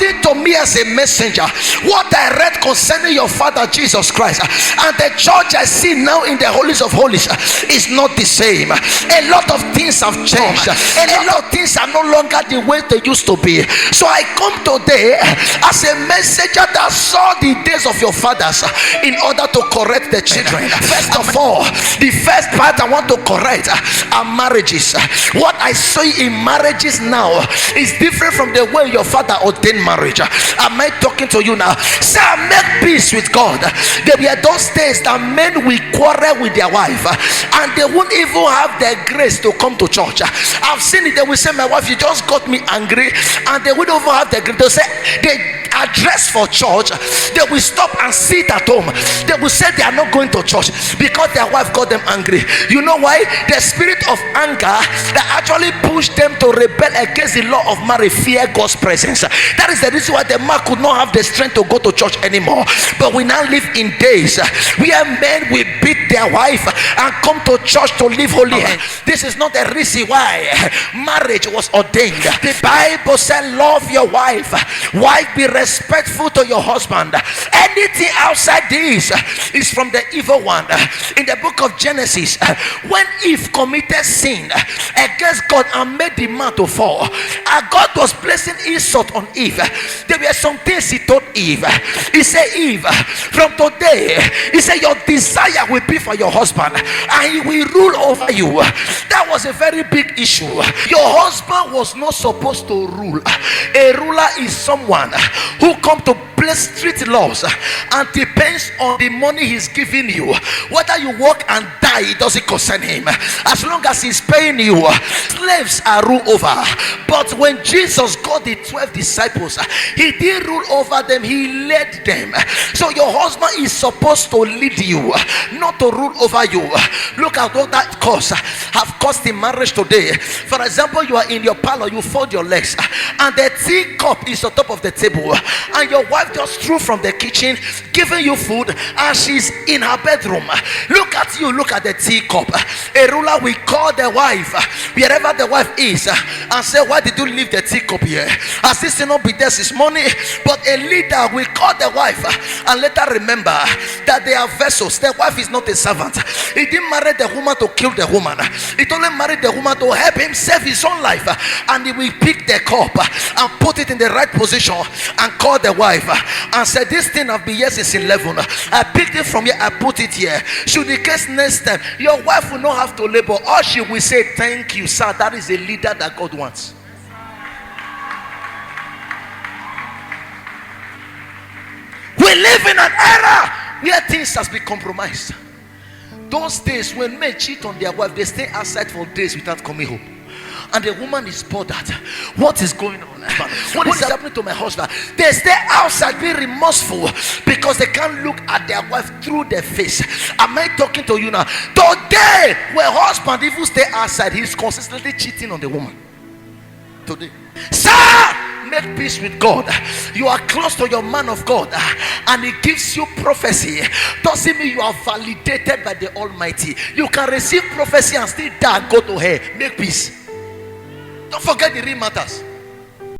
according to me as a messenger, what I read concerning your father Jesus Christ and the church I see now in the holies of holies is not the same. A lot of things have changed. A lot of things are no longer the way they used to be. So I come today as a messenger that saw the days of your fathers in order to correct the children. First of all, the first part I want to correct are marriages. What I see in marriages now is different from the way your father ordained marriage. Am I talking to you now? Say, make peace with God. There were those days that men will quarrel with their wife and they won't even have the grace to come to church. I've seen it. They will say, my wife, you just got me angry, and they wouldn't even have the grace. They'll say, they address for church, they will stop and sit at home. They will say they are not going to church because their wife got them angry. You know why? The spirit of anger that actually pushed them to rebel against the law of marriage, fear God's presence. That is the reason why the man could not have the strength to go to church anymore. But we now live in days where men will beat their wife and come to church to live holy. This is not the reason why marriage was ordained. The Bible said, love your wife. Wife, be respectful to your husband. Anything outside this is from the evil one. In the book of Genesis, when Eve committed sin against God and made the man to fall, God was placing insult on Eve. There were some things he told Eve. He said, Eve, from today, he said, your desire will be for your husband and he will rule over you. That was a very big issue. Your husband was not supposed to rule. A ruler is someone who come to place strict laws and depends on the money he's giving you. Whether you work and die, it doesn't concern him. As long as he's paying you, slaves are ruled over. But when Jesus got the 12 disciples, he didn't rule over them, he led them. So your husband is supposed to lead you, not to rule over you. Look at what that have cost in marriage today. For example, you are in your parlor, you fold your legs and the tea cup is on top of the table, and your wife just threw from the kitchen giving you food and she's in her bedroom. Look at you, look at the teacup. A ruler will call the wife wherever the wife is and say, why did you leave the teacup here? As this not be there this morning. But a leader will call the wife and let her remember that they are vessels. The wife is not a servant. He didn't marry the woman to kill the woman. He only married the woman to help him save his own life. And he will pick the cup and put it in the right position and call the wife and said, this thing I've been here since 11. I picked it from here, I put it here. Should the case next time, your wife will not have to labor. Or she will say, thank you, sir. That is a leader that God wants. We live in an era where things has been compromised. Those days when men cheat on their wife, they stay outside for days without coming home. And the woman is bothered. What is going on? What is happening to my husband? They stay outside being remorseful because they can't look at their wife through their face. Am I talking to you now? Today, where husband even stay outside, he's consistently cheating on the woman. Today, sir, make peace with God. You are close to your man of God and he gives you prophecy. Doesn't mean you are validated by the Almighty. You can receive prophecy and still die and go to hell. Make peace. Don't forget the real matters.